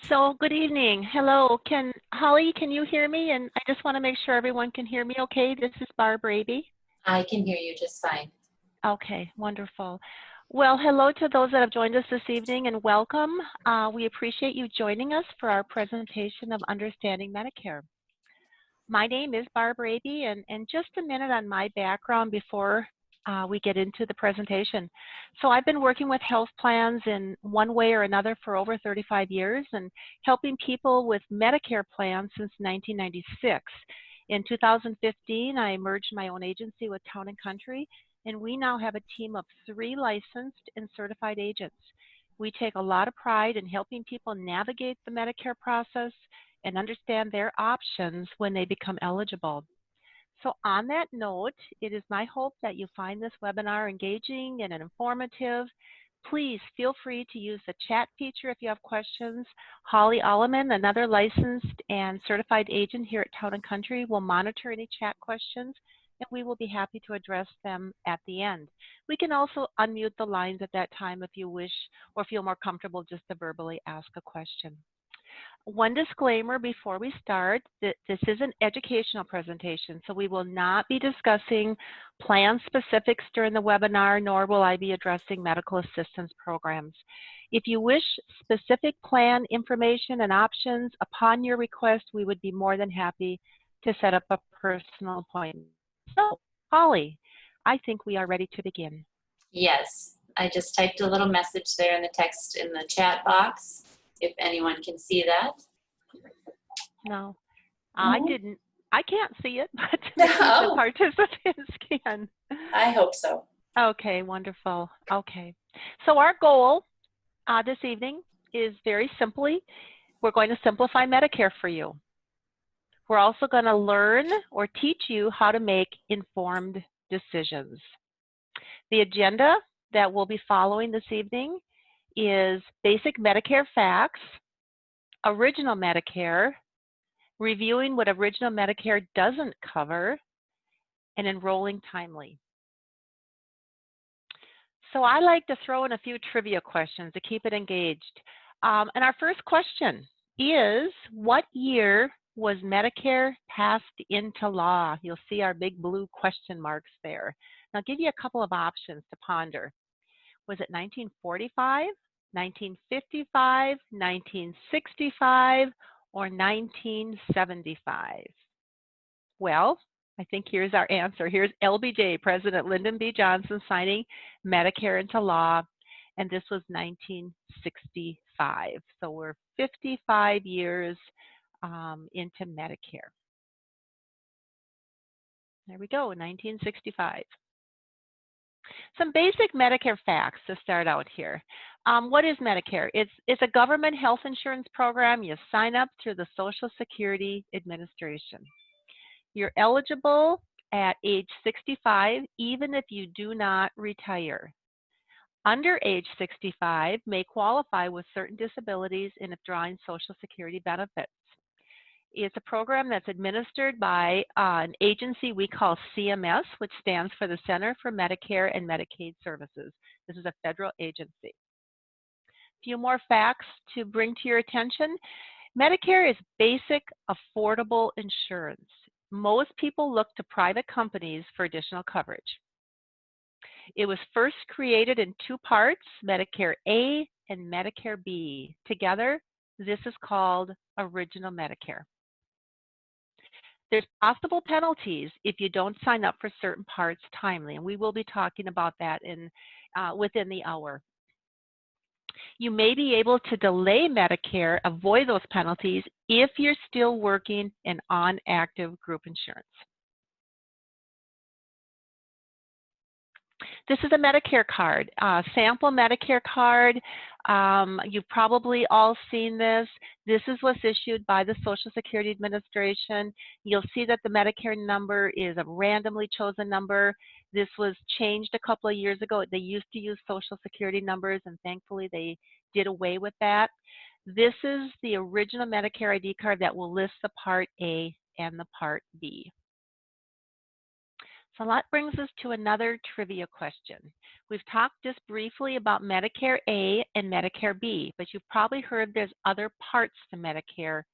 So good evening. Hello. Holly, can you hear me? And I just want to make sure everyone can hear me okay. This is Barb Rabe. I can hear you just fine. Okay, wonderful. Well, hello to those that have joined us this evening and welcome. We appreciate you joining us for our presentation of Understanding Medicare. My name is Barb Rabe, and just a minute on my background before we get into the presentation. So I've been working with health plans in one way or another for over 35 years and helping people with Medicare plans since 1996. In 2015, I merged my own agency with Town & Country, and we now have a team of 3 licensed and certified agents. We take a lot of pride in helping people navigate the Medicare process and understand their options when they become eligible. So on that note, it is my hope that you find this webinar engaging and informative. Please feel free to use the chat feature if you have questions. Holly Alleman, another licensed and certified agent here at Town & Country, will monitor any chat questions, and we will be happy to address them at the end. We can also unmute the lines at that time if you wish or feel more comfortable just to verbally ask a question. One disclaimer before we start, that this is an educational presentation, so we will not be discussing plan specifics during the webinar, nor will I be addressing medical assistance programs. If you wish specific plan information and options upon your request, we would be more than happy to set up a personal appointment. So, Holly, I think we are ready to begin. Yes, I just typed a little message there in the text in the chat box, if anyone can see that. No, I didn't. I can't see it, but maybe the participants can. I hope so. Okay, wonderful. Okay, so our goal this evening is very simply, we're going to simplify Medicare for you. We're also going to learn or teach you how to make informed decisions. The agenda that we'll be following this evening is basic Medicare facts, original Medicare, reviewing what original Medicare doesn't cover, and enrolling timely. So I like to throw in a few trivia questions to keep it engaged. And our first question is, what year was Medicare passed into law? You'll see our big blue question marks there. And I'll give you a couple of options to ponder. Was it 1945, 1955, 1965, or 1975? Well, I think here's our answer. Here's LBJ, President Lyndon B. Johnson, signing Medicare into law, and this was 1965. So we're 55 years into Medicare. There we go, 1965. Some basic Medicare facts to start out here. What is Medicare? It's a government health insurance program. You sign up through the Social Security Administration. You're eligible at age 65, even if you do not retire. Under age 65 may qualify with certain disabilities and if drawing Social Security benefits. It's a program that's administered by an agency we call CMS, which stands for the Center for Medicare and Medicaid Services. This is a federal agency. A few more facts to bring to your attention. Medicare is basic, affordable insurance. Most people look to private companies for additional coverage. It was first created in two parts, Medicare A and Medicare B. Together, this is called Original Medicare. There's possible penalties if you don't sign up for certain parts timely, and we will be talking about that within the hour. You may be able to delay Medicare, avoid those penalties, if you're still working and on active group insurance. This is a Medicare card, sample Medicare card. You've probably all seen this. This is what's issued by the Social Security Administration. You'll see that the Medicare number is a randomly chosen number. This was changed a couple of years ago. They used to use Social Security numbers, and thankfully they did away with that. This is the original Medicare ID card that will list the Part A and the Part B. So that brings us to another trivia question. We've talked just briefly about Medicare A and Medicare B, but you've probably heard there's other parts to Medicare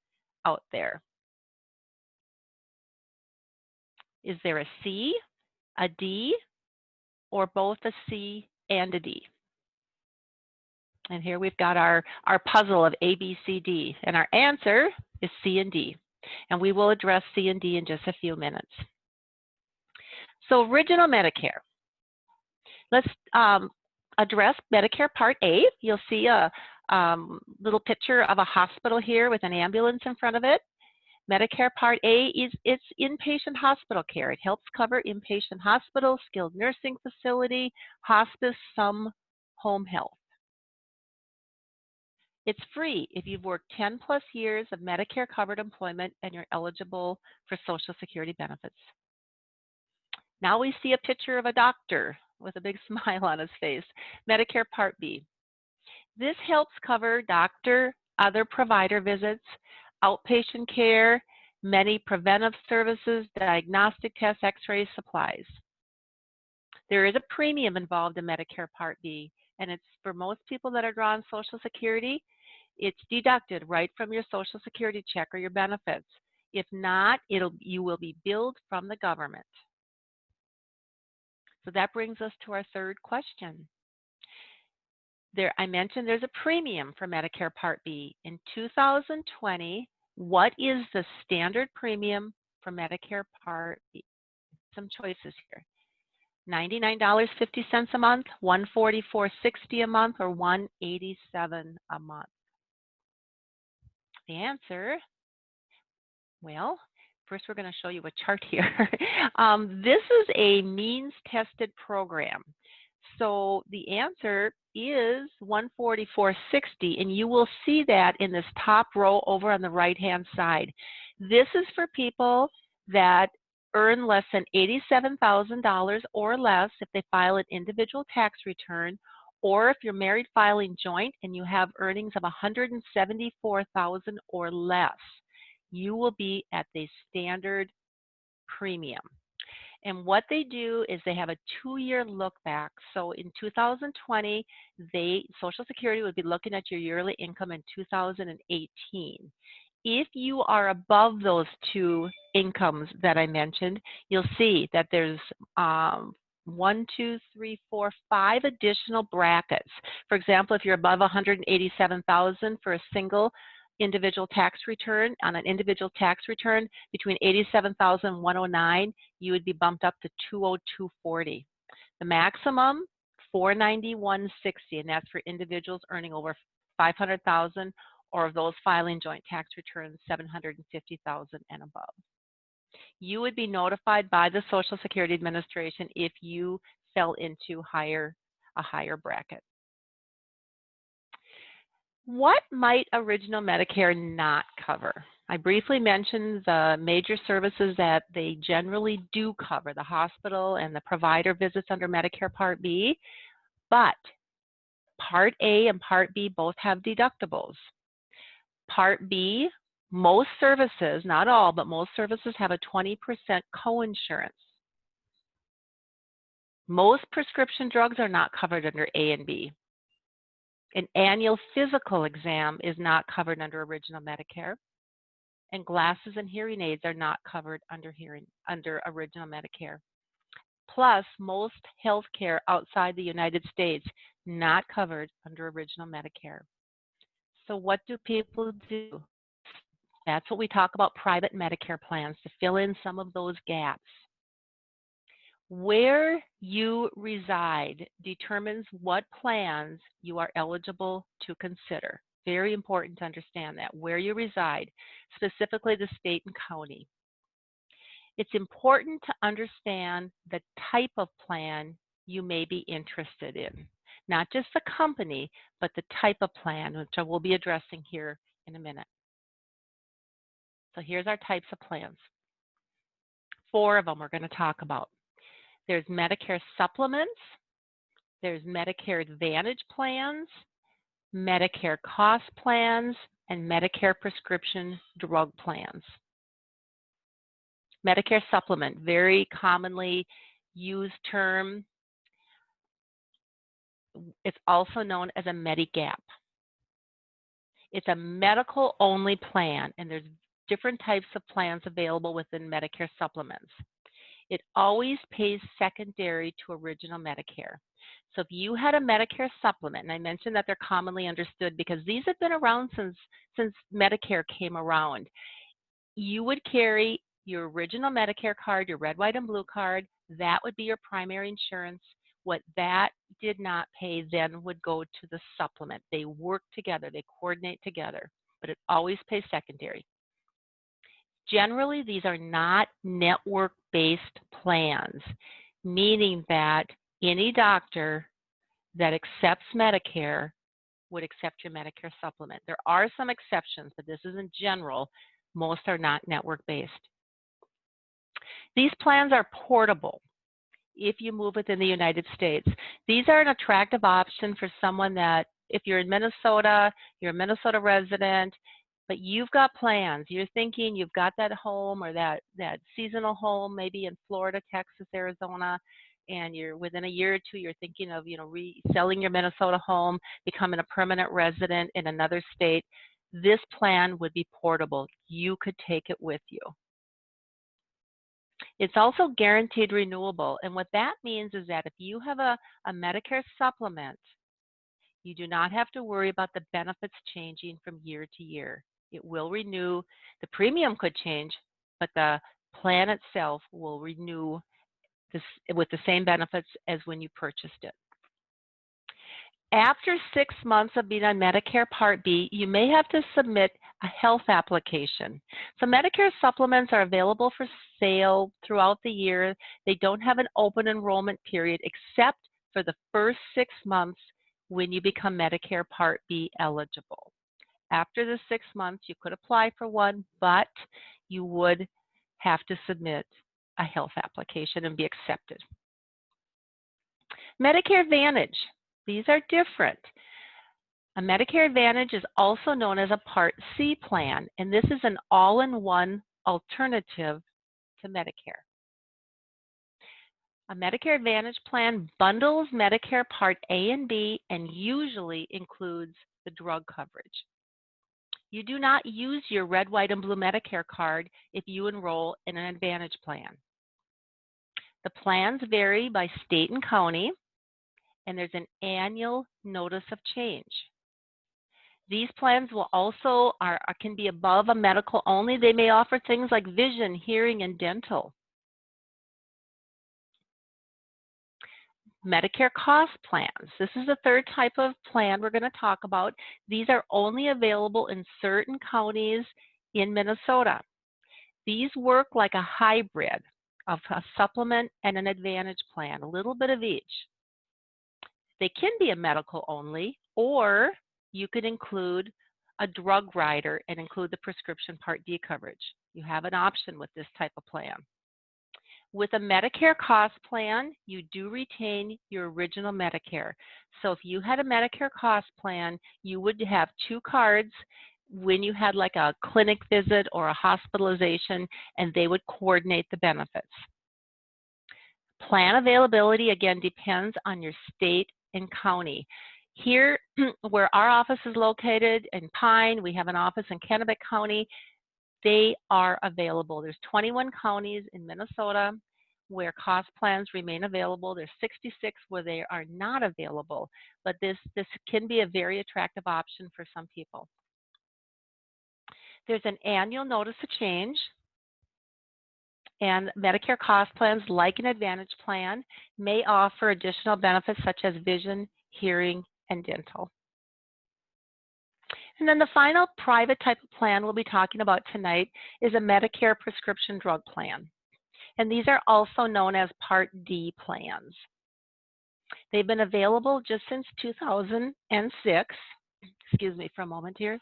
out there. Is there a C, a D, or both a C and a D? And here we've got our puzzle of A, B, C, D, and our answer is C and D. And we will address C and D in just a few minutes. So original Medicare. Let's address Medicare Part A. You'll see a little picture of a hospital here with an ambulance in front of it. Medicare Part A it's inpatient hospital care. It helps cover inpatient hospital, skilled nursing facility, hospice, some home health. It's free if you've worked 10+ years of Medicare covered employment and you're eligible for Social Security benefits. Now we see a picture of a doctor with a big smile on his face. Medicare Part B. This helps cover doctor, other provider visits, outpatient care, many preventive services, diagnostic tests, x-rays, supplies. There is a premium involved in Medicare Part B, and it's for most people that are drawing Social Security, it's deducted right from your Social Security check or your benefits. If not, you will be billed from the government. So that brings us to our third question. I mentioned there's a premium for Medicare Part B. In 2020, what is the standard premium for Medicare Part B? Some choices here. $99.50 a month, $144.60 a month, or $187 a month. The answer, well, first we're going to show you a chart here. This is a means-tested program. So the answer is $144.60, and you will see that in this top row over on the right-hand side. This is for people that earn less than $87,000 or less if they file an individual tax return, Or if you're married filing joint and you have earnings of $174,000 or less, you will be at the standard premium. And what they do is they have a 2-year look back. So in 2020, Social Security would be looking at your yearly income in 2018. If you are above those two incomes that I mentioned, you'll see that there's 1, 2, 3, 4, 5 additional brackets. For example, if you're above $187,000 for a single individual tax return, on an individual tax return between $87,000 and $109,000, you would be bumped up to $202,440. The maximum, $491,660, and that's for individuals earning over $500,000 or those filing joint tax returns $750,000 and above. You would be notified by the Social Security Administration if you fell into a higher bracket. What might Original Medicare not cover? I briefly mentioned the major services that they generally do cover, the hospital and the provider visits under Medicare Part B, but Part A and Part B both have deductibles. Part B, most services, not all, but most services have a 20% coinsurance. Most prescription drugs are not covered under A and B. An annual physical exam is not covered under Original Medicare, and glasses and hearing aids are not covered under Original Medicare. Plus, most health care outside the United States not covered under Original Medicare. So what do people do? That's what we talk about private Medicare plans, to fill in some of those gaps. Where you reside determines what plans you are eligible to consider. Very important to understand that, where you reside, specifically the state and county. It's important to understand the type of plan you may be interested in. Not just the company, but the type of plan, which I will be addressing here in a minute. So here's our types of plans. 4 of them we're going to talk about. There's Medicare supplements, there's Medicare Advantage plans, Medicare cost plans, and Medicare prescription drug plans. Medicare supplement, very commonly used term. It's also known as a Medigap. It's a medical-only plan, and there's different types of plans available within Medicare supplements. It always pays secondary to Original Medicare. So if you had a Medicare supplement, and I mentioned that they're commonly understood because these have been around since Medicare came around, you would carry your Original Medicare card, your red, white, and blue card. That would be your primary insurance. What that did not pay then would go to the supplement. They work together, they coordinate together, but it always pays secondary. Generally, these are not network-based plans, meaning that any doctor that accepts Medicare would accept your Medicare supplement. There are some exceptions, but this is in general. Most are not network-based. These plans are portable if you move within the United States. These are an attractive option for someone that, if you're in Minnesota, you're a Minnesota resident, but you've got plans. You're thinking you've got that home or that seasonal home, maybe in Florida, Texas, Arizona, and you're within a year or two, you're thinking of reselling your Minnesota home, becoming a permanent resident in another state. This plan would be portable. You could take it with you. It's also guaranteed renewable, and what that means is that if you have a Medicare supplement, you do not have to worry about the benefits changing from year to year. It will renew. The premium could change, but the plan itself will renew with the same benefits as when you purchased it. After 6 months of being on Medicare Part B, you may have to submit a health application. So Medicare supplements are available for sale throughout the year. They don't have an open enrollment period except for the first 6 months when you become Medicare Part B eligible. After the 6 months, you could apply for one, but you would have to submit a health application and be accepted. Medicare Advantage. These are different. A Medicare Advantage is also known as a Part C plan, and this is an all-in-one alternative to Medicare. A Medicare Advantage plan bundles Medicare Part A and B and usually includes the drug coverage. You do not use your red, white, and blue Medicare card if you enroll in an Advantage plan. The plans vary by state and county, and there's an annual notice of change. These plans will also can be above a medical only. They may offer things like vision, hearing, and dental. Medicare cost plans. This is the third type of plan we're going to talk about. These are only available in certain counties in Minnesota. These work like a hybrid of a supplement and an Advantage plan, a little bit of each. They can be a medical only, or you could include a drug rider and include the prescription Part D coverage. You have an option with this type of plan. With a Medicare cost plan, you do retain your original Medicare. So if you had a Medicare cost plan, you would have two cards when you had like a clinic visit or a hospitalization, and they would coordinate the benefits. Plan availability, again, depends on your state and county. Here, where our office is located in Pine, we have an office in Kennebec County. They are available. There's 21 counties in Minnesota where cost plans remain available. There's 66 where they are not available, but this can be a very attractive option for some people. There's an annual notice of change, and Medicare cost plans, like an Advantage plan, may offer additional benefits such as vision, hearing, and dental. And then the final private type of plan we'll be talking about tonight is a Medicare prescription drug plan. And these are also known as Part D plans. They've been available just since 2006. Excuse me for a moment here.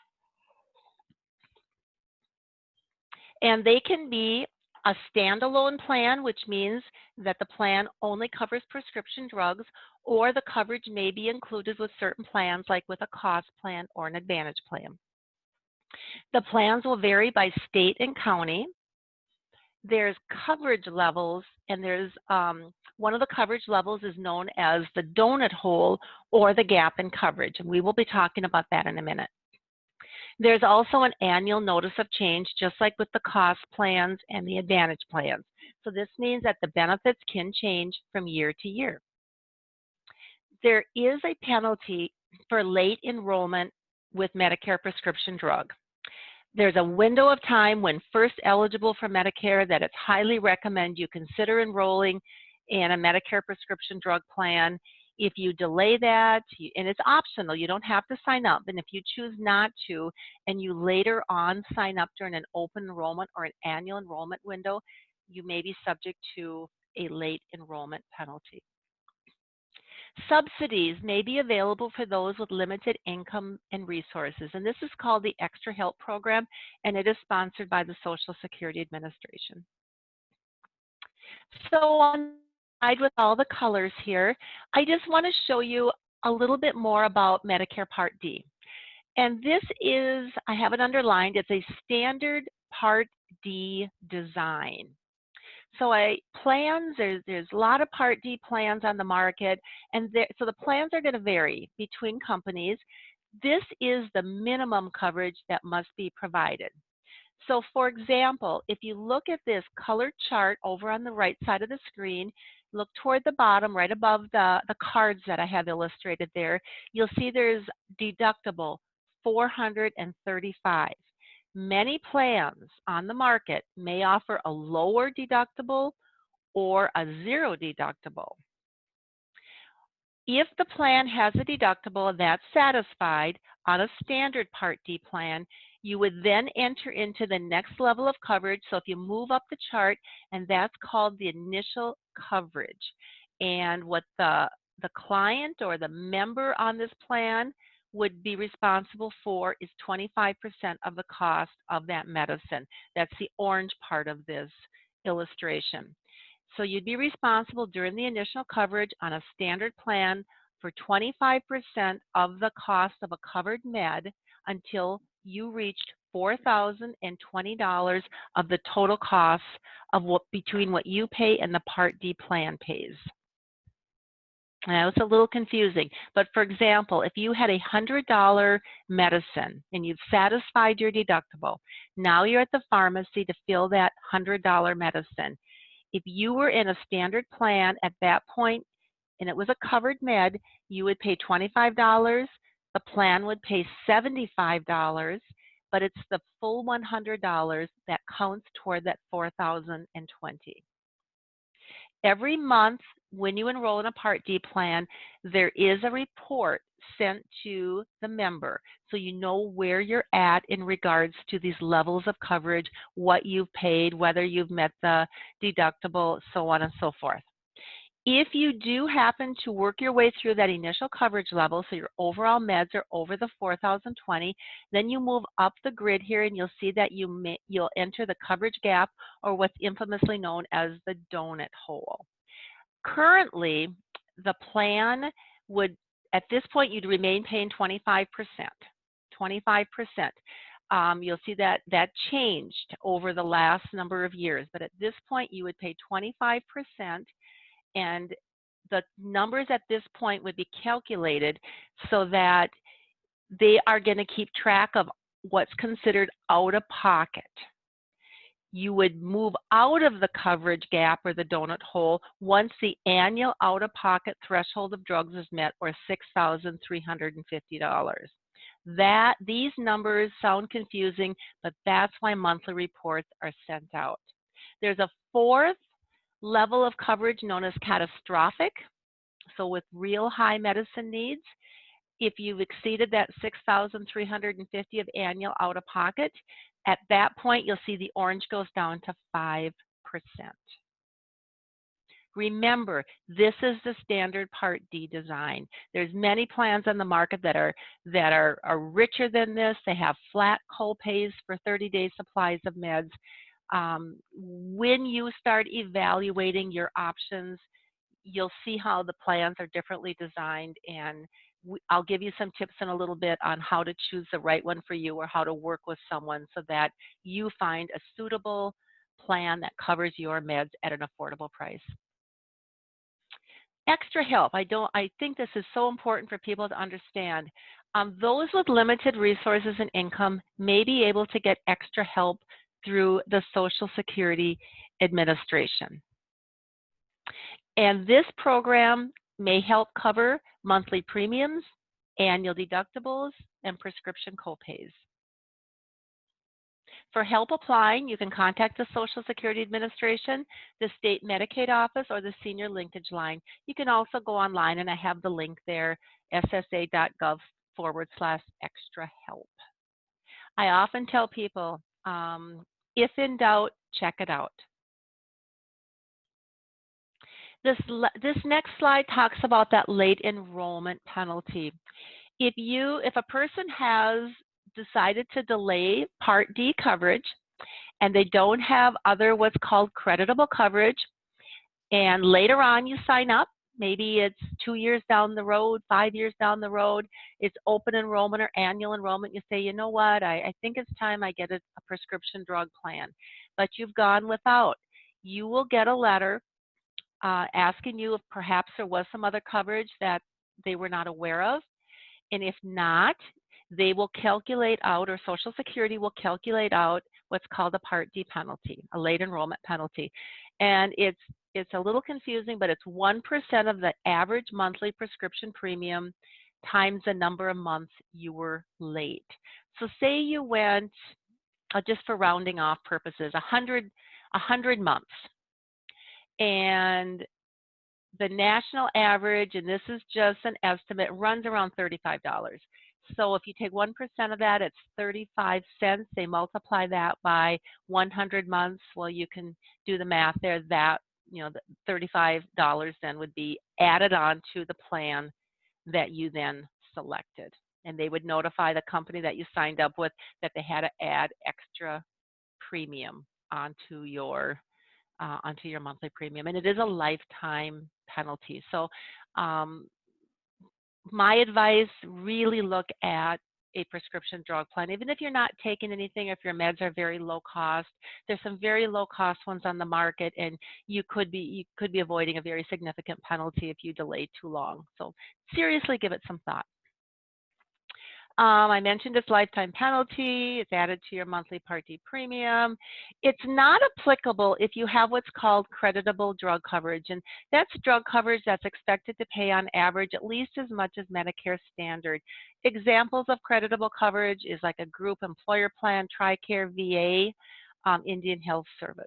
And they can be a standalone plan, which means that the plan only covers prescription drugs, or the coverage may be included with certain plans, like with a cost plan or an Advantage plan. The plans will vary by state and county. There's coverage levels, and there's one of the coverage levels is known as the donut hole or the gap in coverage, and we will be talking about that in a minute. There's also an annual notice of change, just like with the cost plans and the Advantage plans. So this means that the benefits can change from year to year. There is a penalty for late enrollment with Medicare prescription drug. There's a window of time when first eligible for Medicare that it's highly recommend you consider enrolling in a Medicare prescription drug plan. If you delay that, and it's optional, you don't have to sign up, and if you choose not to, and you later on sign up during an open enrollment or an annual enrollment window, you may be subject to a late enrollment penalty. Subsidies may be available for those with limited income and resources, and this is called the Extra Help Program, and it is sponsored by the Social Security Administration. So on with all the colors here, I just want to show you a little bit more about Medicare Part D. And this is, I have it underlined, it's a standard Part D design. So plans, there's a lot of Part D plans on the market, and so the plans are going to vary between companies. This is the minimum coverage that must be provided. So for example, if you look at this colored chart over on the right side of the screen, look toward the bottom right above the cards that I have illustrated there, you'll see there's deductible $435. Many plans on the market may offer a lower deductible or a zero deductible. If the plan has a deductible that's satisfied on a standard Part D plan, you would then enter into the next level of coverage. So if you move up the chart, and that's called the initial coverage. And what the client or the member on this plan would be responsible for is 25% of the cost of that medicine. That's the orange part of this illustration. So you'd be responsible during the initial coverage on a standard plan for 25% of the cost of a covered med until you reached $4,020 of the total cost of between what you pay and the Part D plan pays. Now, it's a little confusing, but for example, if you had a $100 medicine and you've satisfied your deductible, now you're at the pharmacy to fill that $100 medicine. If you were in a standard plan at that point and it was a covered med, you would pay $25, the plan would pay $75, but it's the full $100 that counts toward that $4,020. Every month when you enroll in a Part D plan, there is a report sent to the member so you know where you're at in regards to these levels of coverage, what you've paid, whether you've met the deductible, so on and so forth. If you do happen to work your way through that initial coverage level, so your overall meds are over the 4,020, then you move up the grid here and you'll see that you'll enter the coverage gap, or what's infamously known as the donut hole. Currently, the plan would, at this point, you'd remain paying 25%. 25%. You'll see that that changed over the last number of years, but at this point, you would pay 25%, and the numbers at this point would be calculated so that they are going to keep track of what's considered out of pocket. You would move out of the coverage gap or the donut hole once the annual out-of-pocket threshold of drugs is met, or $6,350. These numbers sound confusing, but that's why monthly reports are sent out. There's a fourth level of coverage known as catastrophic, so with real high medicine needs. If you've exceeded that $6,350 of annual out-of-pocket, at that point, you'll see the orange goes down to 5%. Remember, this is the standard Part D design. There's many plans on the market that are richer than this. They have flat co-pays for 30-day supplies of meds. When you start evaluating your options, you'll see how the plans are differently designed, and I'll give you some tips in a little bit on how to choose the right one for you, or how to work with someone so that you find a suitable plan that covers your meds at an affordable price. Extra help. I think this is so important for people to understand. Those with limited resources and income may be able to get extra help through the Social Security Administration. And this program may help cover monthly premiums, annual deductibles, and prescription copays. For help applying, you can contact the Social Security Administration, the state Medicaid office, or the senior linkage line. You can also go online, and I have the link there, ssa.gov/extra help. I often tell people, if in doubt, check it out. This next slide talks about that late enrollment penalty. If a person has decided to delay Part D coverage and they don't have other what's called creditable coverage, and later on you sign up, maybe it's 2 years down the road, 5 years down the road, it's open enrollment or annual enrollment, you say, you know what, I think it's time I get a prescription drug plan, but you've gone without. You will get a letter asking you if perhaps there was some other coverage that they were not aware of. And if not, they will calculate out, or Social Security will calculate out what's called a Part D penalty, a late enrollment penalty. And it's a little confusing, but it's 1% of the average monthly prescription premium times the number of months you were late. So say you went, just for rounding off purposes, 100 months. And the national average, and this is just an estimate, runs around $35. So if you take 1% of that, it's 35 cents. They multiply that by 100 months. Well, you can do the math there. That, the $35 then would be added on to the plan that you then selected. And they would notify the company that you signed up with that they had to add extra premium onto your monthly premium, and it is a lifetime penalty. So my advice, really look at a prescription drug plan. Even if you're not taking anything, if your meds are very low cost, there's some very low cost ones on the market, and you could be avoiding a very significant penalty if you delay too long. So seriously give it some thought. I mentioned it's lifetime penalty. It's added to your monthly Part D premium. It's not applicable if you have what's called creditable drug coverage, and that's drug coverage that's expected to pay on average at least as much as Medicare standard. Examples of creditable coverage is like a group employer plan, TRICARE, VA, Indian Health Service.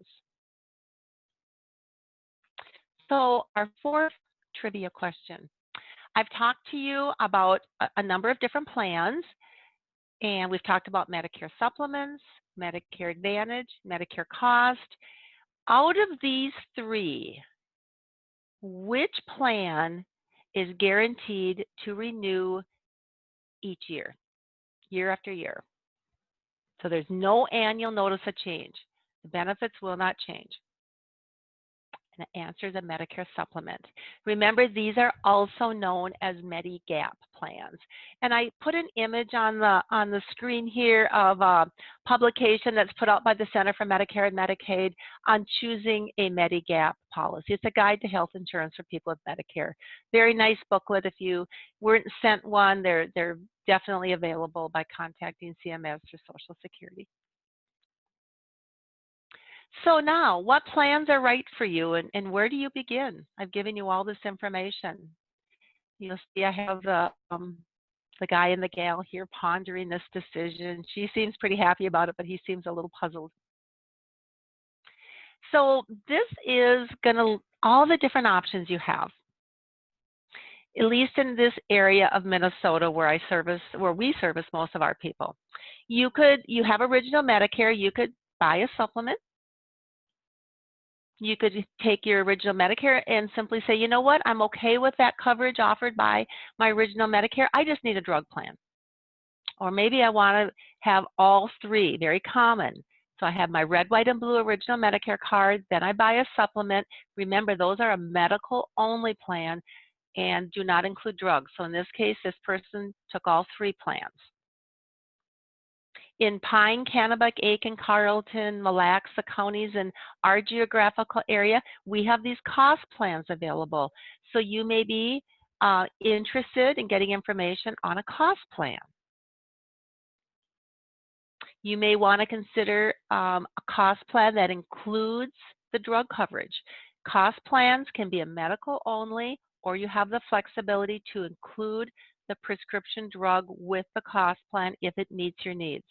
So our fourth trivia question. I've talked to you about a number of different plans, and we've talked about Medicare supplements, Medicare Advantage, Medicare cost. Out of these three, which plan is guaranteed to renew each year, year after year? So there's no annual notice of change. The benefits will not change. And the answer is a Medicare supplement. Remember, these are also known as Medigap plans. And I put an image on the screen here of a publication that's put out by the Center for Medicare and Medicaid on choosing a Medigap policy. It's a guide to health insurance for people with Medicare. Very nice booklet. If you weren't sent one, they're definitely available by contacting CMS or Social Security. So now, what plans are right for you, and where do you begin? I've given you all this information. You'll see I have the guy and the gal here pondering this decision. She seems pretty happy about it, but he seems a little puzzled. So this is all the different options you have, at least in this area of Minnesota where we service most of our people. You have original Medicare, you could buy a supplement. You could take your original Medicare and simply say, you know what, I'm okay with that coverage offered by my original Medicare. I just need a drug plan. Or maybe I want to have all three, very common. So I have my red, white, and blue original Medicare card. Then I buy a supplement. Remember, those are a medical-only plan and do not include drugs. So in this case, this person took all three plans. In Pine, Kennebec, Aiken, Carlton, Mille Lacs, the counties in our geographical area, we have these cost plans available. So you may be interested in getting information on a cost plan. You may want to consider a cost plan that includes the drug coverage. Cost plans can be a medical only, or you have the flexibility to include the prescription drug with the cost plan if it meets your needs.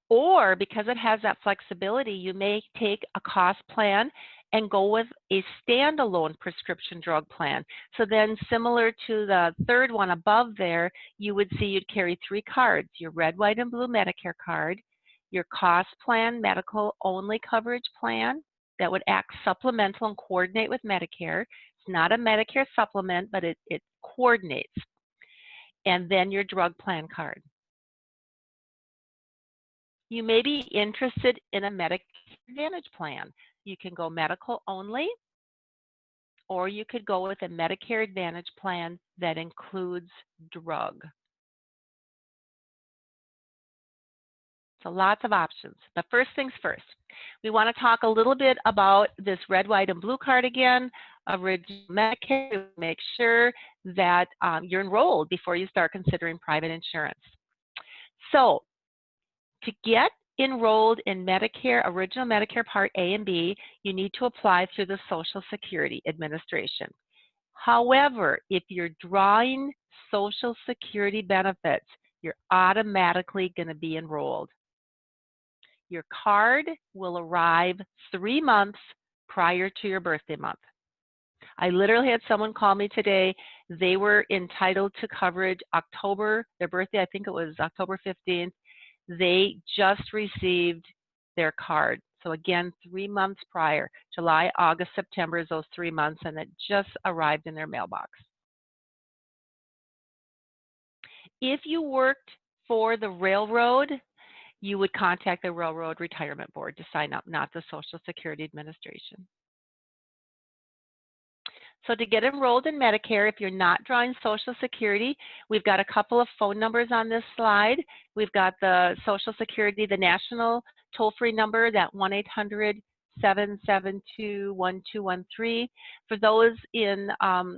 Or because it has that flexibility, you may take a cost plan and go with a standalone prescription drug plan. So then similar to the third one above there, you would see you'd carry three cards: your red, white, and blue Medicare card, your cost plan medical only coverage plan that would act supplemental and coordinate with Medicare. It's not a Medicare supplement, but it coordinates. And then your drug plan card. You may be interested in a Medicare Advantage plan. You can go medical only, or you could go with a Medicare Advantage plan that includes drug. So lots of options. But first things first, we want to talk a little bit about this red, white, and blue card again. Original Medicare, make sure that you're enrolled before you start considering private insurance. So to get enrolled in Medicare, original Medicare Part A and B, you need to apply through the Social Security Administration. However, if you're drawing Social Security benefits, you're automatically going to be enrolled. Your card will arrive 3 months prior to your birthday month. I literally had someone call me today. They were entitled to coverage October, their birthday, I think it was October 15th. They just received their card. So again, 3 months prior, July, August, September is those 3 months, and it just arrived in their mailbox. If you worked for the railroad, you would contact the Railroad Retirement Board to sign up, not the Social Security Administration. So to get enrolled in Medicare, if you're not drawing Social Security, we've got a couple of phone numbers on this slide. We've got the Social Security, the national toll-free number, that 1-800-772-1213. For those in,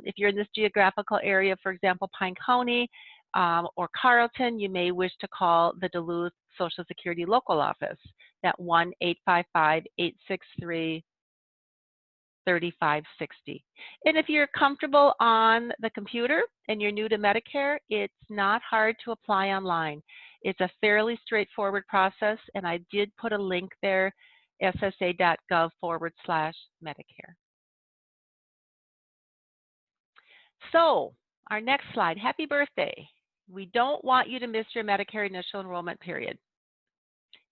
if you're in this geographical area, for example, Pine County or Carlton, you may wish to call the Duluth Social Security local office, that 1-855-863-3560. And if you're comfortable on the computer and you're new to Medicare, it's not hard to apply online. It's a fairly straightforward process, and I did put a link there, ssa.gov/Medicare. So our next slide, happy birthday. We don't want you to miss your Medicare initial enrollment period.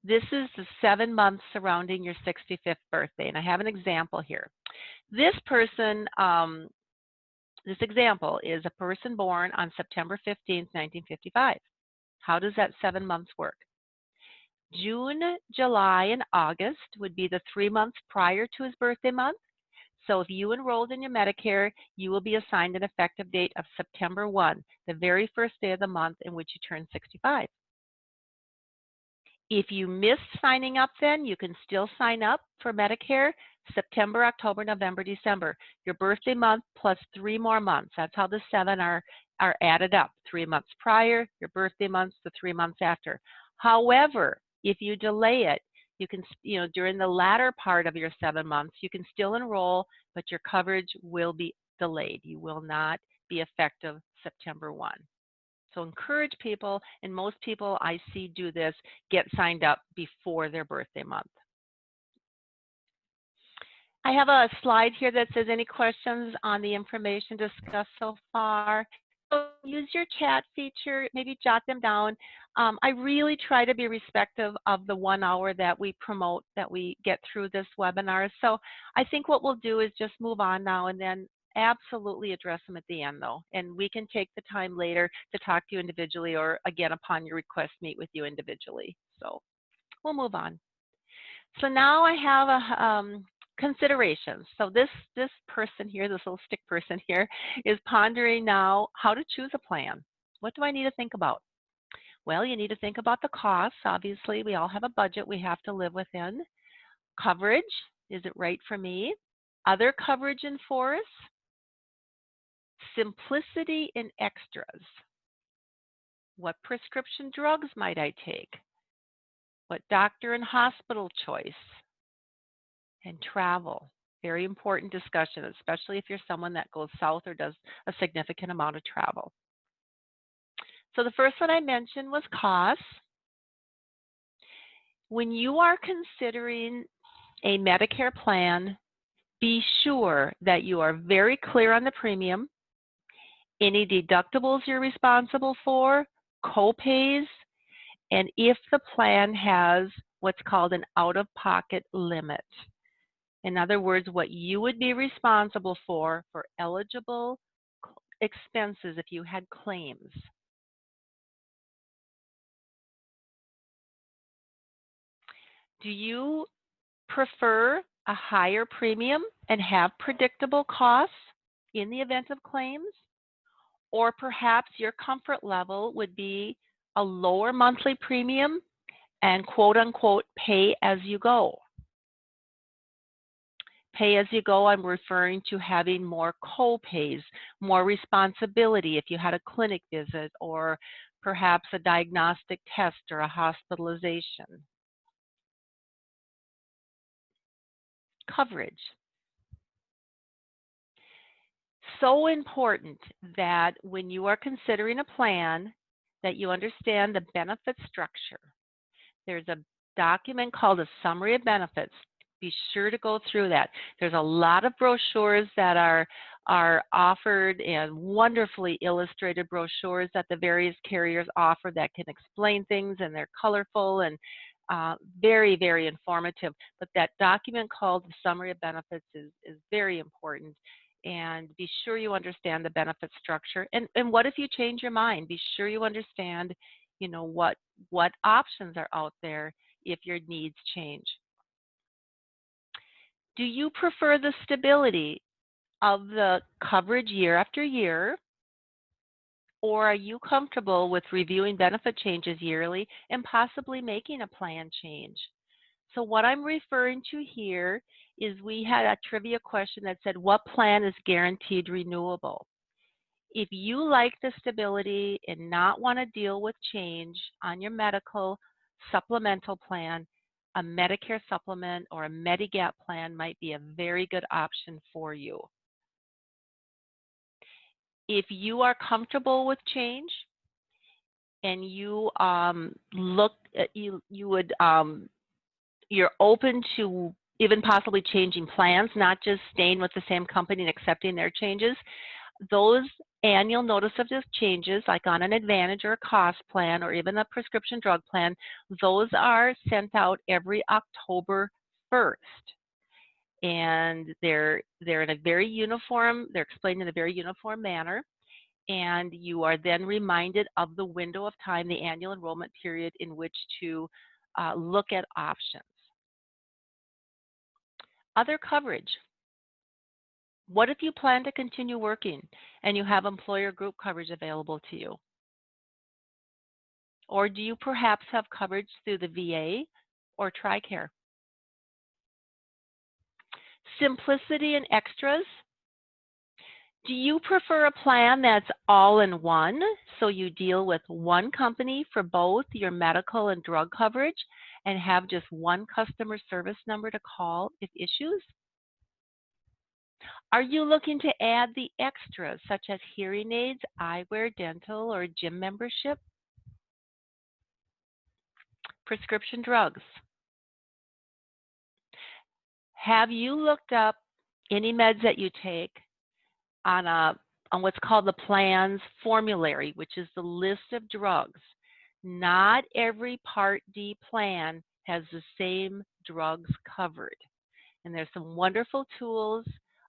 This is the 7 months surrounding your 65th birthday, and I have an example here. This person, this example is a person born on September 15th, 1955. How does that 7 months work? June, July, and August would be the 3 months prior to his birthday month. So if you enrolled in your Medicare, you will be assigned an effective date of September 1, the very first day of the month in which you turn 65. If you missed signing up then, you can still sign up for Medicare September, October, November, December. Your birthday month plus 3 more months. That's how the 7 are added up. 3 months prior, your birthday months, the 3 months after. However, if you delay it, you can, during the latter part of your 7 months, you can still enroll, but your coverage will be delayed. You will not be effective September 1. So encourage people, and most people I see do this, get signed up before their birthday month. I have a slide here that says any questions on the information discussed so far. So use your chat feature, maybe jot them down. I really try to be respectful of the 1 hour that we promote, that we get through this webinar. So I think what we'll do is just move on now and then absolutely address them at the end though. And we can take the time later to talk to you individually, or again, upon your request, meet with you individually. So we'll move on. So now I have a considerations. So this person here, this little stick person here, is pondering now how to choose a plan. What do I need to think about? Well, you need to think about the costs. Obviously, we all have a budget we have to live within. Coverage, is it right for me? Other coverage in force. Simplicity and extras. What prescription drugs might I take? What doctor and hospital choice? And travel. Very important discussion, especially if you're someone that goes south or does a significant amount of travel. So the first one I mentioned was costs. When you are considering a Medicare plan, be sure that you are very clear on the premium, any deductibles you're responsible for, co-pays, and if the plan has what's called an out-of-pocket limit. In other words, what you would be responsible for eligible expenses if you had claims. Do you prefer a higher premium and have predictable costs in the event of claims? Or perhaps your comfort level would be a lower monthly premium and quote unquote pay as you go. Pay as you go, I'm referring to having more co-pays, more responsibility if you had a clinic visit or perhaps a diagnostic test or a hospitalization. Coverage. So important that when you are considering a plan that you understand the benefit structure. There's a document called a summary of benefits. Be sure to go through that. There's a lot of brochures that are offered, and wonderfully illustrated brochures that the various carriers offer that can explain things, and they're colorful and very, very informative. But that document called the Summary of Benefits is very important. And be sure you understand the benefit structure. And what if you change your mind? Be sure you understand, what options are out there if your needs change. Do you prefer the stability of the coverage year after year, or are you comfortable with reviewing benefit changes yearly and possibly making a plan change? So what I'm referring to here is we had a trivia question that said, what plan is guaranteed renewable? If you like the stability and not want to deal with change on your medical supplemental plan, a Medicare supplement or a Medigap plan might be a very good option for you. If you are comfortable with change and you you're open to even possibly changing plans, not just staying with the same company and accepting their changes, those annual notice of those changes, like on an Advantage or a cost plan or even a prescription drug plan, those are sent out every October 1st. And they're in a very uniform, they're explained in a very uniform manner. And you are then reminded of the window of time, the annual enrollment period in which to look at options. Other coverage. What if you plan to continue working and you have employer group coverage available to you? Or do you perhaps have coverage through the VA or TRICARE? Simplicity and extras. Do you prefer a plan that's all in one, so you deal with one company for both your medical and drug coverage and have just one customer service number to call if issues? Are you looking to add the extras such as hearing aids, eyewear, dental, or gym membership? Prescription drugs. Have you looked up any meds that you take on what's called the plans formulary, which is the list of drugs? Not every Part D plan has the same drugs covered. And there's some wonderful tools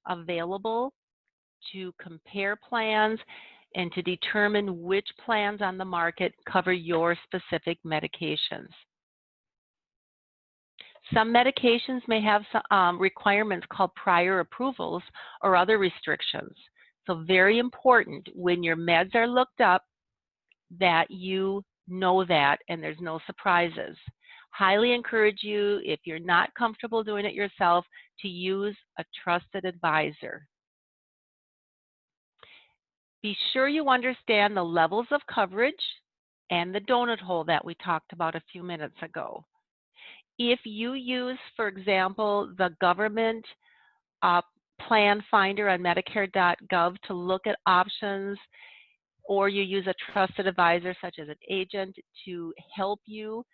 available to compare plans and to determine which plans on the market cover your specific medications. Some medications may have some, requirements called prior approvals or other restrictions. So very important when your meds are looked up that you know that and there's no surprises. Highly encourage you, if you're not comfortable doing it yourself, to use a trusted advisor. Be sure you understand the levels of coverage and the donut hole that we talked about a few minutes ago. If you use, for example, the government plan finder on Medicare.gov to look at options, or you use a trusted advisor such as an agent to help you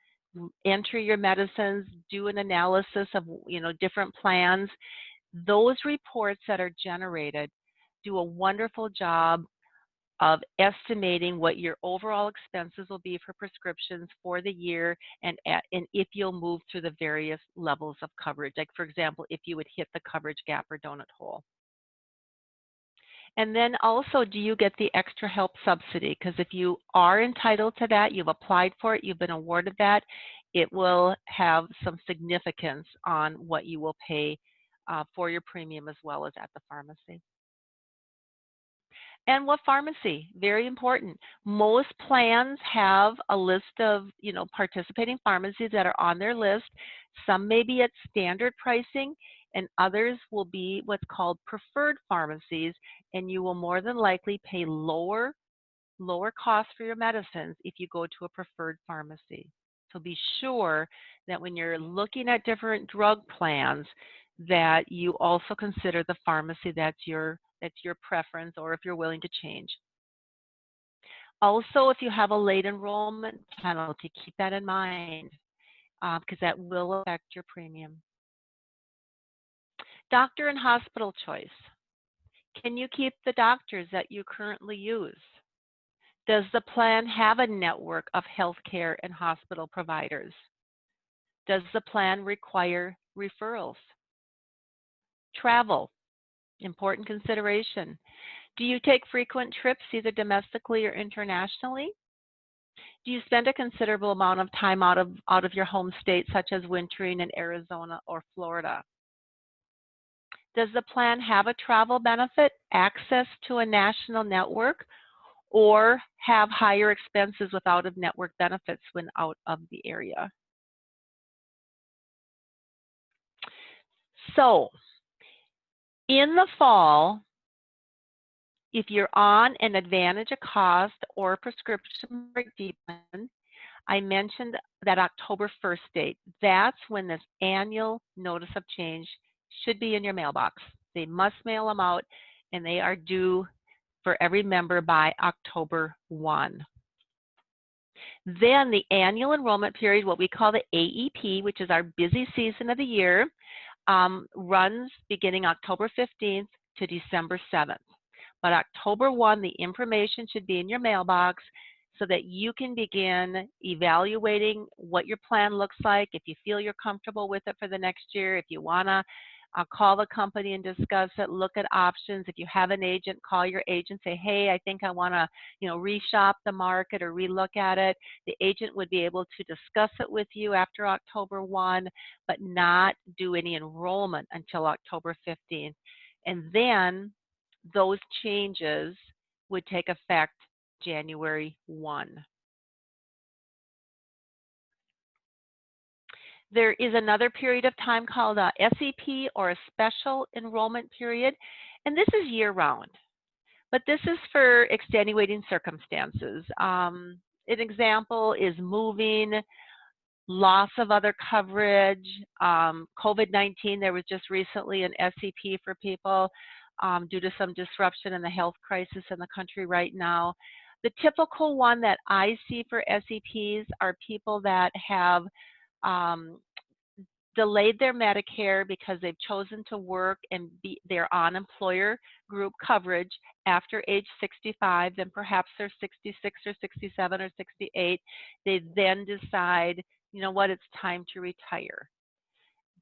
enter your medicines, do an analysis of different plans, those reports that are generated do a wonderful job of estimating what your overall expenses will be for prescriptions for the year and if you'll move through the various levels of coverage. Like, for example, if you would hit the coverage gap or donut hole. And then also, do you get the extra help subsidy? Because if you are entitled to that, you've applied for it, you've been awarded that, it will have some significance on what you will pay for your premium as well as at the pharmacy. And what pharmacy? Very important. Most plans have a list of, participating pharmacies that are on their list. Some may be at standard pricing, and others will be what's called preferred pharmacies, and you will more than likely pay lower costs for your medicines if you go to a preferred pharmacy. So be sure that when you're looking at different drug plans, that you also consider the pharmacy that's your preference, or if you're willing to change. Also, if you have a late enrollment penalty, keep that in mind because that will affect your premium. Doctor and hospital choice. Can you keep the doctors that you currently use? Does the plan have a network of healthcare and hospital providers? Does the plan require referrals? Travel, important consideration. Do you take frequent trips, either domestically or internationally? Do you spend a considerable amount of time out of your home state, such as wintering in Arizona or Florida? Does the plan have a travel benefit, access to a national network, or have higher expenses with out-of-network benefits when out of the area? So, in the fall, if you're on an Advantage of Cost or prescription drug plan, I mentioned that October 1st date. That's when this annual notice of change should be in your mailbox. They must mail them out, and they are due for every member by October 1. Then the annual enrollment period, what we call the AEP, which is our busy season of the year, runs beginning October 15th to December 7th. But October 1, the information should be in your mailbox so that you can begin evaluating what your plan looks like, if you feel you're comfortable with it for the next year, if you want to call the company and discuss it, look at options. If you have an agent, call your agent, say, hey, I think I want to, reshop the market or relook at it. The agent would be able to discuss it with you after October 1, but not do any enrollment until October 15th. And then those changes would take effect January 1. There is another period of time called a SEP, or a special enrollment period, and this is year-round. But this is for extenuating circumstances. An example is moving, loss of other coverage, COVID-19. There was just recently an SEP for people due to some disruption in the health crisis in the country right now. The typical one that I see for SEPs are people that have delayed their Medicare because they've chosen to work and they're on employer group coverage after age 65, then perhaps they're 66 or 67 or 68. They then decide, you know what, it's time to retire.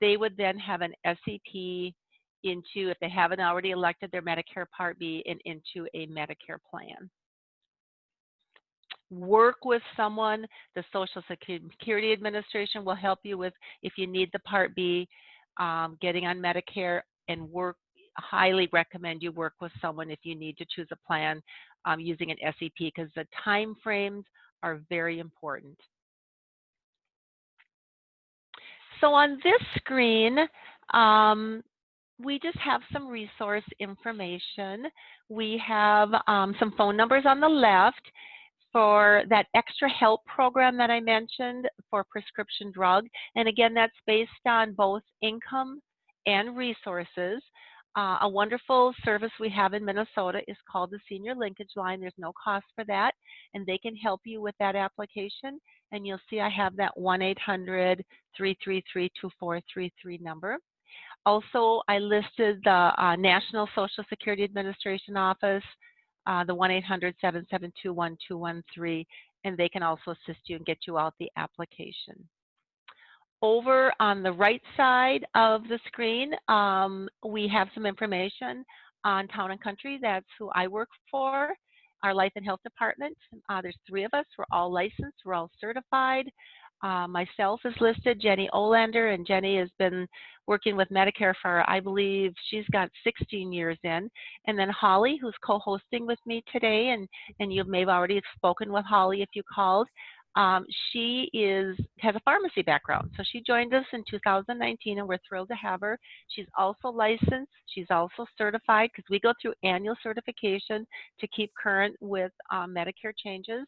They would then have an SEP into, if they haven't already elected their Medicare Part B, and into a Medicare plan. Work with someone. The Social Security Administration will help you with, if you need the Part B, getting on Medicare, and highly recommend you work with someone if you need to choose a plan using an SEP, because the time frames are very important. So on this screen, we just have some resource information. We have some phone numbers on the left for that extra help program that I mentioned for prescription drug. And again, that's based on both income and resources. A wonderful service we have in Minnesota is called the Senior Linkage Line. There's no cost for that, and they can help you with that application. And you'll see I have that 1-800-333-2433 number. Also, I listed the National Social Security Administration office, the 1-800-772-1213, and they can also assist you and get you out the application. Over on the right side of the screen, we have some information on Town and Country. That's who I work for, our Life and Health Department. There's 3 of us. We're all licensed. We're all certified. Myself is listed, Jenny Olander, and Jenny has been working with Medicare for, I believe, she's got 16 years in. And then Holly, who's co-hosting with me today, and you may have already spoken with Holly if you called. She has a pharmacy background, so she joined us in 2019, and we're thrilled to have her. She's also licensed. She's also certified, because we go through annual certification to keep current with Medicare changes.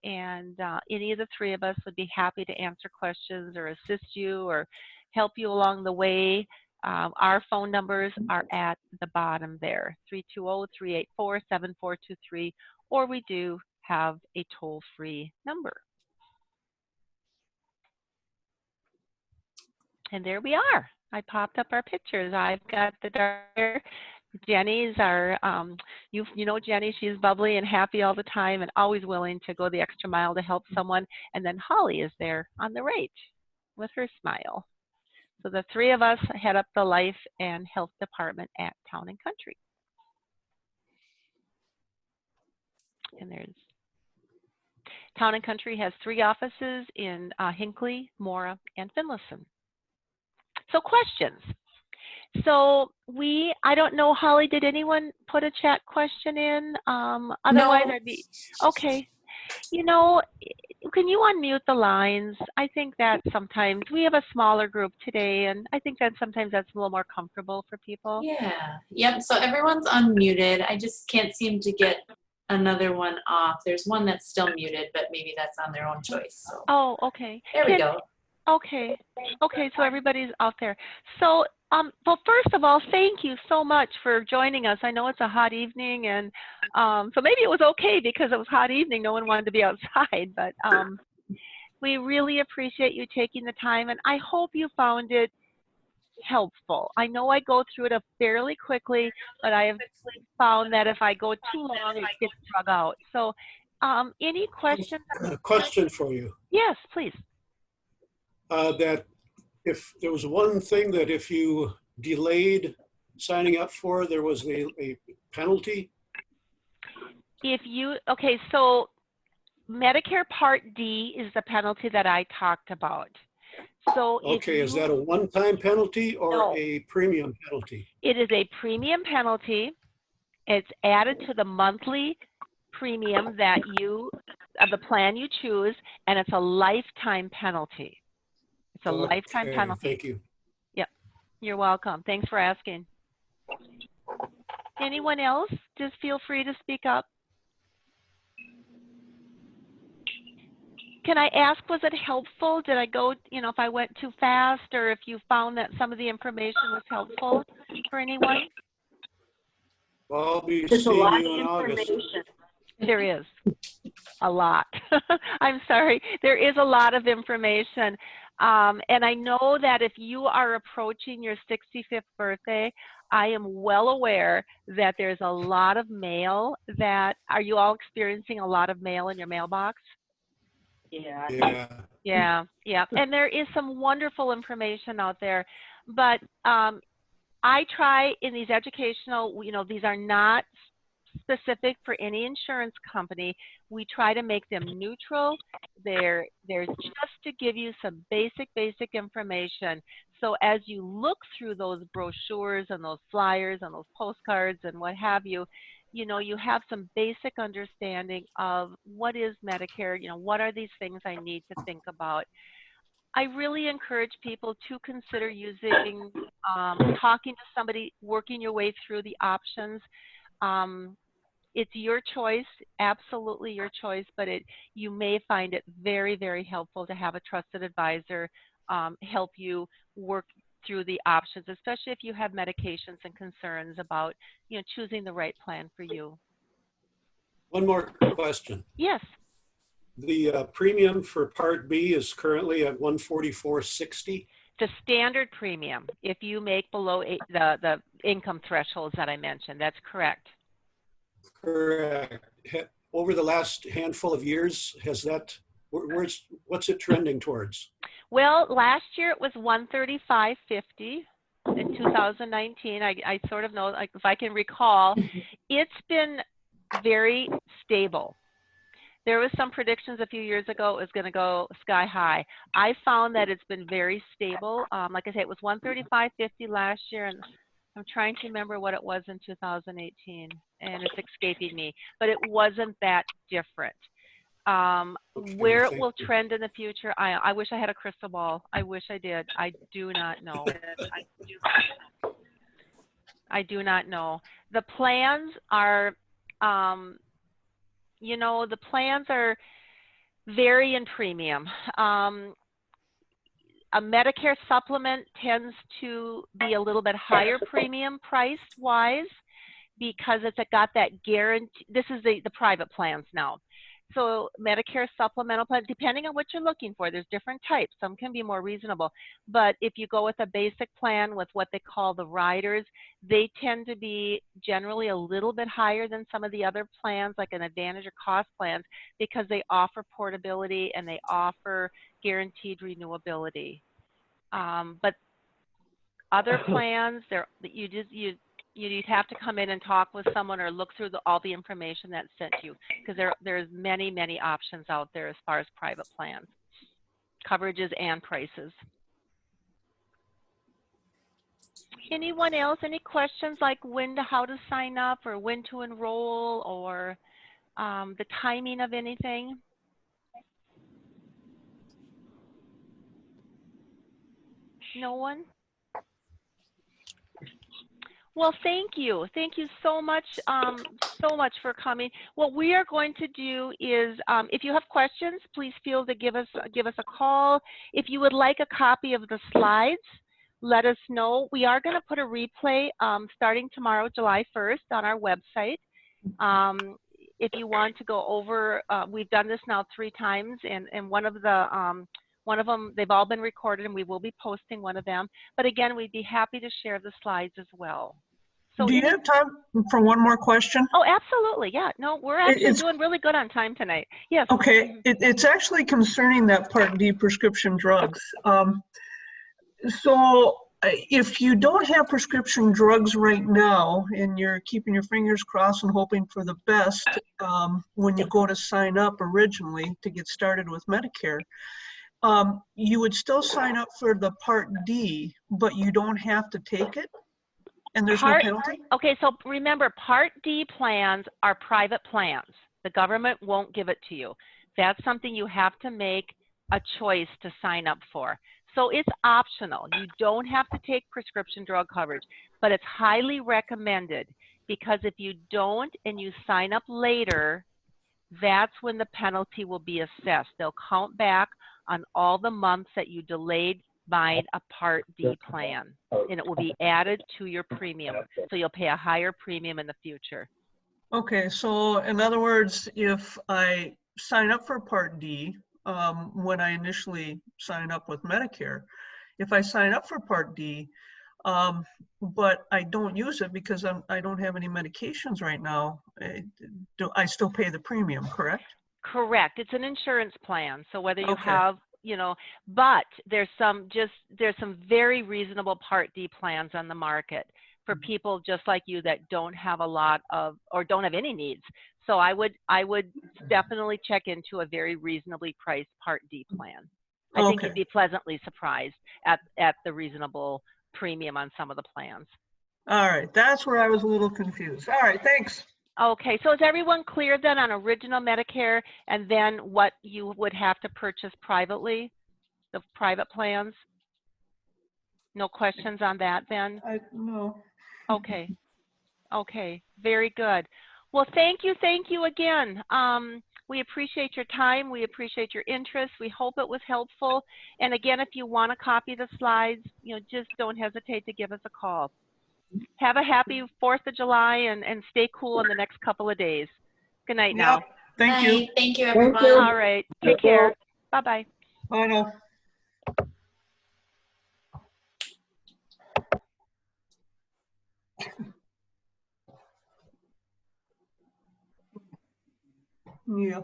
And any of the 3 of us would be happy to answer questions or assist you or help you along the way. Our phone numbers are at the bottom there, 320-384-7423, or we do have a toll-free number. And there we are. I popped up our pictures. I've got the dark. Jenny's our, you know Jenny, she's bubbly and happy all the time and always willing to go the extra mile to help someone. And then Holly is there on the right with her smile. So the 3 of us head up the Life and Health Department at Town and Country. And there's, Town and Country has 3 offices in Hinckley, Mora, and Finlayson. So questions. So I don't know, Holly, did anyone put a chat question in? Otherwise No. I'd be, okay. You know, can you unmute the lines? I think that sometimes we have a smaller group today, and I think that sometimes that's a little more comfortable for people. Yeah. Yep. So everyone's unmuted. I just can't seem to get another one off. There's one that's still muted, but maybe that's on their own choice. So Oh, okay. there we go. Okay. Okay, so everybody's out there. So, well, first of all, thank you so much for joining us. I know it's a hot evening, and so maybe it was okay because it was hot evening. No one wanted to be outside, but we really appreciate you taking the time, and I hope you found it helpful. I know I go through it fairly quickly, but I have found that if I go too long, it gets drug out. So, any questions? A question for you. Yes, please. That if there was one thing that if you delayed signing up for, there was a penalty? Okay, so Medicare Part D is the penalty that I talked about. So Okay, is that a one-time penalty or No. a premium penalty? It is a premium penalty. It's added to the monthly premium of the plan you choose, and it's a lifetime penalty. It's a lifetime Okay, penalty. thank you. Yep, you're welcome. Thanks for asking. Anyone else? Just feel free to speak up. Can I ask, was it helpful? Did I go, if I went too fast, or if you found that some of the information was helpful for anyone? Well, I'll be There's a seeing lot you of in August. information. There is a lot. I'm sorry. There is a lot of information. And I know that if you are approaching your 65th birthday, I am well aware that there's a lot of mail are you all experiencing a lot of mail in your mailbox? Yeah. Yeah. And there is some wonderful information out there. But I try in these educational, these are not specific for any insurance company. We try to make them neutral. They're just to give you some basic information. So as you look through those brochures and those flyers and those postcards and what have you, you have some basic understanding of what is Medicare, what are these things I need to think about. I really encourage people to consider using, talking to somebody, working your way through the options. It's your choice, absolutely your choice, but you may find it very, very helpful to have a trusted advisor help you work through the options, especially if you have medications and concerns about, choosing the right plan for you. One more question. Yes. The premium for Part B is currently at $144.60. The standard premium, if you make below the income thresholds that I mentioned, that's correct. Correct. Over the last handful of years, has that, what's it trending towards? Well, last year it was $135.50 in 2019. I sort of know, like, if I can recall, it's been very stable. There was some predictions a few years ago it was going to go sky high. I found that it's been very stable. Like I say, it was $135.50 last year, and I'm trying to remember what it was in 2018, and it's escaping me, but it wasn't that different. Okay, where it will trend in the future, I wish I had a crystal ball. I wish I did. I do not know. I do not know. The plans are, the plans are vary in premium. A Medicare supplement tends to be a little bit higher premium priced wise because it's got that guarantee. This is the private plans now. So Medicare supplemental plan, depending on what you're looking for, there's different types. Some can be more reasonable. But if you go with a basic plan with what they call the riders, they tend to be generally a little bit higher than some of the other plans, like an Advantage or Cost plans, because they offer portability and they offer guaranteed renewability. But other plans, you'd have to come in and talk with someone or look through all the information that's sent to you, because there's many options out there as far as private plans, coverages and prices. Anyone else? Any questions like how to sign up or when to enroll or the timing of anything? No one? Well, thank you. Thank you so much for coming. What we are going to do is, if you have questions, please feel to give us a call. If you would like a copy of the slides, let us know. We are going to put a replay starting tomorrow, July 1st, on our website. If you want to go over, we've done this now 3 times, and one of them, they've all been recorded, and we will be posting one of them. But again, we'd be happy to share the slides as well. So do you have time for one more question? Oh, absolutely. Yeah. No, we're actually doing really good on time tonight. Yes. Okay. It's actually concerning that Part D prescription drugs. So if you don't have prescription drugs right now and you're keeping your fingers crossed and hoping for the best when you go to sign up originally to get started with Medicare, you would still sign up for the Part D, but you don't have to take it? And there's no penalty? Okay, so remember, Part D plans are private plans. The government won't give it to you. That's something you have to make a choice to sign up for. So it's optional. You don't have to take prescription drug coverage, but it's highly recommended because if you don't and you sign up later, that's when the penalty will be assessed. They'll count back on all the months that you delayed buying a Part D plan, and it will be added to your premium. So you'll pay a higher premium in the future. Okay, so in other words, if I sign up for Part D, when I initially sign up with Medicare, if I sign up for Part D, but I don't use it because I don't have any medications right now, I still pay the premium, correct? Correct. It's an insurance plan. So whether you have, you know, but there's some very reasonable Part D plans on the market for people just like you that don't have a lot of or don't have any needs. So I would definitely check into a very reasonably priced Part D plan. I think you'd be pleasantly surprised at the reasonable premium on some of the plans. All right, that's where I was a little confused. All right, thanks. Okay, so is everyone clear then on original Medicare and then what you would have to purchase privately, the private plans? No questions on that then? No. Okay, okay, very good. Well, thank you again. We appreciate your time. We appreciate your interest. We hope it was helpful. And again, if you want to copy the slides, you know, just don't hesitate to give us a call. Have a happy 4th of July and stay cool in the next couple of days. Good night now. Thank you. Thank you, everyone. All right. Take care. Bye-bye. Bye now. Yeah.